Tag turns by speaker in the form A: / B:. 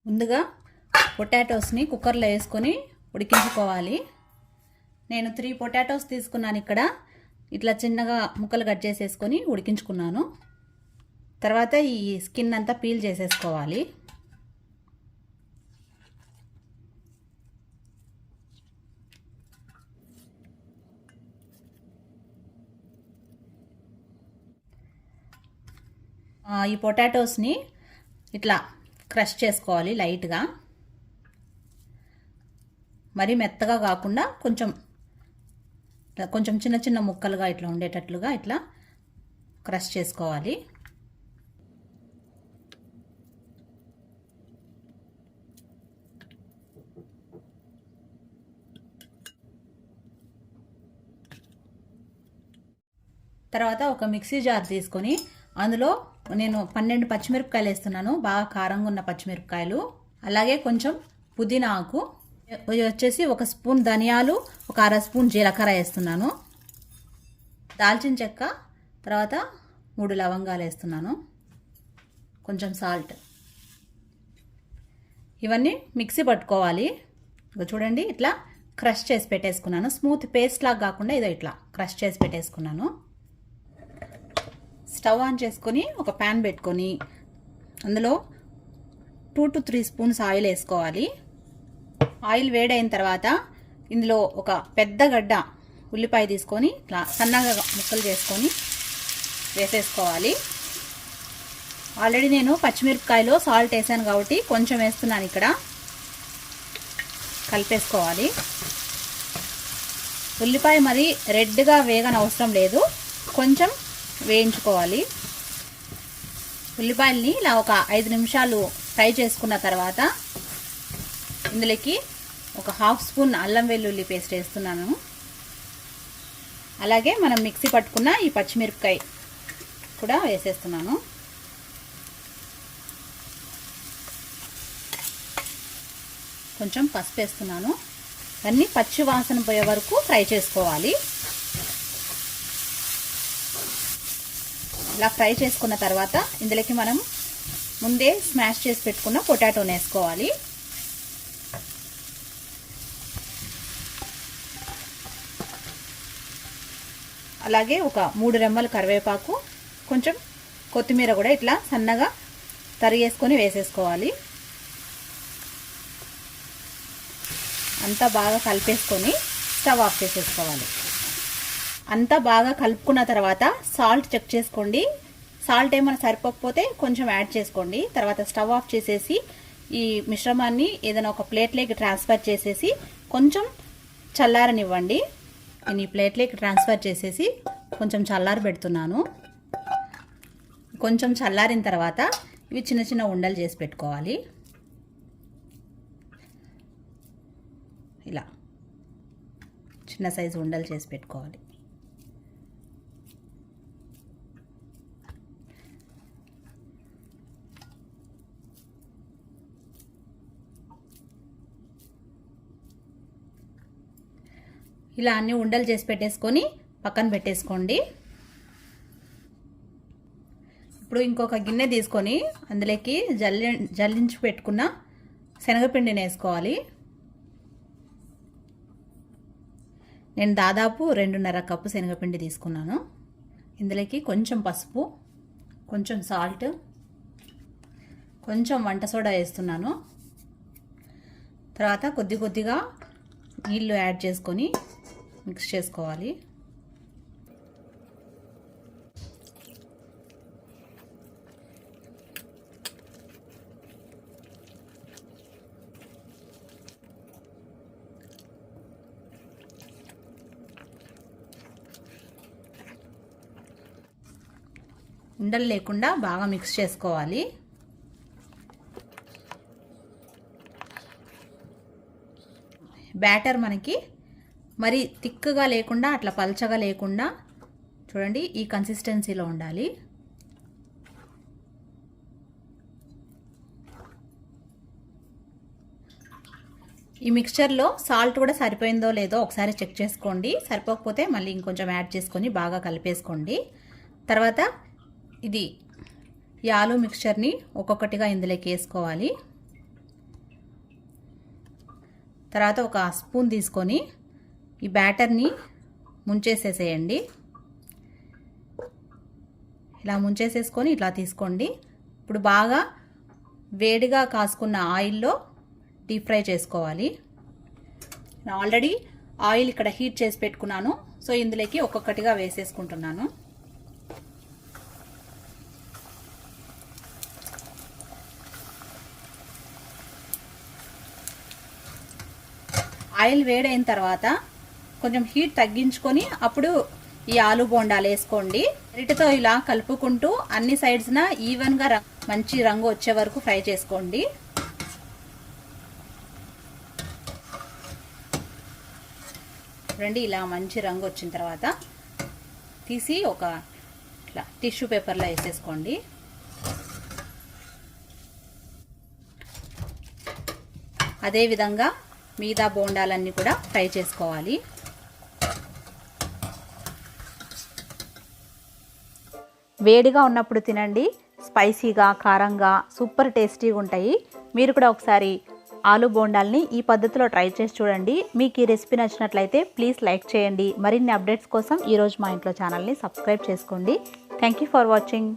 A: ముందుగా పొటాటోస్ని కుక్కర్లో వేసుకొని ఉడికించుకోవాలి. నేను 3 పొటాటోస్ తీసుకున్నాను. ఇక్కడ ఇట్లా చిన్నగా ముక్కలు కట్ చేసేసుకొని ఉడికించుకున్నాను. తర్వాత ఈ స్కిన్ అంతా పీల్ చేసేసుకోవాలి. ఈ పొటాటోస్ని ఇట్లా క్రష్ చేసుకోవాలి లైట్గా, మరి మెత్తగా కాకుండా కొంచెం చిన్న చిన్న ముక్కలుగా ఇట్లా ఉండేటట్లుగా ఇట్లా క్రష్ చేసుకోవాలి. తర్వాత ఒక మిక్సీ జార్ తీసుకొని అందులో నేను 12 పచ్చిమిరపకాయలు వేస్తున్నాను, బాగా కారంగా ఉన్న పచ్చిమిరపకాయలు. అలాగే కొంచెం పుదీనా ఆకు, వచ్చేసి 1 స్పూన్ ధనియాలు, 1/2 స్పూన్ జీలకర్ర వేస్తున్నాను. దాల్చిన చెక్క, తర్వాత 3 లవంగాలు వేస్తున్నాను. కొంచెం సాల్ట్. ఇవన్నీ మిక్సీ పట్టుకోవాలి. చూడండి ఇట్లా క్రష్ చేసి పెట్టేసుకున్నాను. స్మూత్ పేస్ట్ లాగా కాకుండా ఇదో ఇట్లా క్రష్ చేసి పెట్టేసుకున్నాను. స్టవ్ ఆన్ చేసుకొని ఒక ప్యాన్ పెట్టుకొని అందులో 2 to 3 స్పూన్స్ ఆయిల్ వేసుకోవాలి. ఆయిల్ వేడైన తర్వాత ఇందులో ఒక పెద్ద గడ్డ ఉల్లిపాయ తీసుకొని ఇట్లా సన్నగా ముక్కలు చేసుకొని వేసేసుకోవాలి. ఆల్రెడీ నేను పచ్చిమిరపకాయలో సాల్ట్ వేసాను కాబట్టి కొంచెం వేస్తున్నాను. ఇక్కడ కలిపేసుకోవాలి. ఉల్లిపాయ మరి రెడ్గా వేగన అవసరం లేదు, కొంచెం వేయించుకోవాలి. ఉల్లిపాయల్ని ఇలా ఒక 5 నిమిషాలు ఫ్రై చేసుకున్న తర్వాత ఇందులోకి ఒక 1/2 స్పూన్ అల్లం వెల్లుల్లి పేస్ట్ వేస్తున్నాను. అలాగే మనం మిక్సీ పట్టుకున్న ఈ పచ్చిమిరపకాయ కూడా వేసేస్తున్నాను. కొంచెం పసుపు వేస్తున్నాను. అన్నీ పచ్చి వాసన పోయే వరకు ఫ్రై చేసుకోవాలి. ఇలా ఫ్రై చేసుకున్న తర్వాత ఇందులోకి మనం ముందే స్మాష్ చేసి పెట్టుకున్న పొటాటోని వేసుకోవాలి. అలాగే ఒక 3 రెమ్మల కరివేపాకు, కొంచెం కొత్తిమీర కూడా ఇట్లా సన్నగా తరిగేసుకొని వేసేసుకోవాలి. అంతా బాగా కలిపేసుకొని స్టవ్ ఆఫ్ చేసేసుకోవాలి. అంతా బాగా కలుపుకున్న తర్వాత సాల్ట్ చెక్ చేసుకోండి. సాల్ట్ ఏమైనా సరిపోకపోతే కొంచెం యాడ్ చేసుకోండి. తర్వాత స్టవ్ ఆఫ్ చేసేసి ఈ మిశ్రమాన్ని ఏదైనా ఒక ప్లేట్లోకి ట్రాన్స్ఫర్ చేసేసి కొంచెం చల్లారనివ్వండి. నేను ఈ ప్లేట్లోకి ట్రాన్స్ఫర్ చేసేసి కొంచెం చల్లారి పెడుతున్నాను. కొంచెం చల్లారిన తర్వాత ఇవి చిన్న చిన్న ఉండలు చేసి పెట్టుకోవాలి. ఇలా చిన్న సైజు ఉండలు చేసి పెట్టుకోవాలి. ఇలా అన్ని ఉండలు చేసి పెట్టేసుకొని పక్కన పెట్టేసుకోండి. ఇప్పుడు ఇంకొక గిన్నె తీసుకొని అందులోకి జల్లించి పెట్టుకున్న శనగపిండిని వేసుకోవాలి. నేను దాదాపు 2.5 కప్పు శనగపిండి తీసుకున్నాను. ఇందులోకి కొంచెం పసుపు, కొంచెం సాల్ట్, కొంచెం వంట సోడా వేస్తున్నాను. తర్వాత కొద్దిగా నీళ్ళు యాడ్ చేసుకొని మిక్స్ చేసుకోవాలి. ఉండలు లేకుండా బాగా మిక్స్ చేసుకోవాలి. బ్యాటర్ మనకి మరి థిక్గా లేకుండా అట్లా పల్చగా లేకుండా చూడండి ఈ కన్సిస్టెన్సీలో ఉండాలి. ఈ మిక్స్చర్లో సాల్ట్ కూడా సరిపోయిందో లేదో ఒకసారి చెక్ చేసుకోండి. సరిపోకపోతే మళ్ళీ ఇంకొంచెం యాడ్ చేసుకొని బాగా కలిపేసుకోండి. తర్వాత ఇది ఈ ఆలు మిక్స్చర్ని ఒక్కొక్కటిగా ఇందులోకి వేసుకోవాలి. తర్వాత ఒక స్పూన్ తీసుకొని ఈ బ్యాటర్ని ముంచేసేసేయండి. ఇలా ముంచేసేసుకొని ఇట్లా తీసుకోండి. ఇప్పుడు బాగా వేడిగా కాసుకున్న ఆయిల్లో డీప్ ఫ్రై చేసుకోవాలి. ఆల్రెడీ ఆయిల్ ఇక్కడ హీట్ చేసి పెట్టుకున్నాను. సో ఇందులోకి ఒక్కొక్కటిగా వేసేసుకుంటున్నాను. ఆయిల్ వేడైన తర్వాత కొంచెం హీట్ తగ్గించుకొని అప్పుడు ఈ ఆలు బోండాలు వేసుకోండి. గరిటెతో ఇలా కలుపుకుంటూ అన్ని సైడ్స్న ఈవెన్గా మంచి రంగు వచ్చే వరకు ఫ్రై చేసుకోండి. ఇలా మంచి రంగు వచ్చిన తర్వాత తీసి ఒక ఇట్లా టిష్యూ పేపర్లో వేసేసుకోండి. అదేవిధంగా మిగతా బోండాలన్నీ కూడా ఫ్రై చేసుకోవాలి. వేడిగా ఉన్నప్పుడు తినండి. స్పైసీగా, కారంగా, సూపర్ టేస్టీగా ఉంటాయి. మీరు కూడా ఒకసారి ఆలు బోండాల్ని ఈ పద్ధతిలో ట్రై చేసి చూడండి. మీకు ఈ రెసిపీ నచ్చినట్లయితే ప్లీజ్ లైక్ చేయండి. మరిన్ని అప్డేట్స్ కోసం ఈరోజు మా ఇంట్లో ఛానల్ని సబ్స్క్రైబ్ చేసుకోండి. Thank you for watching.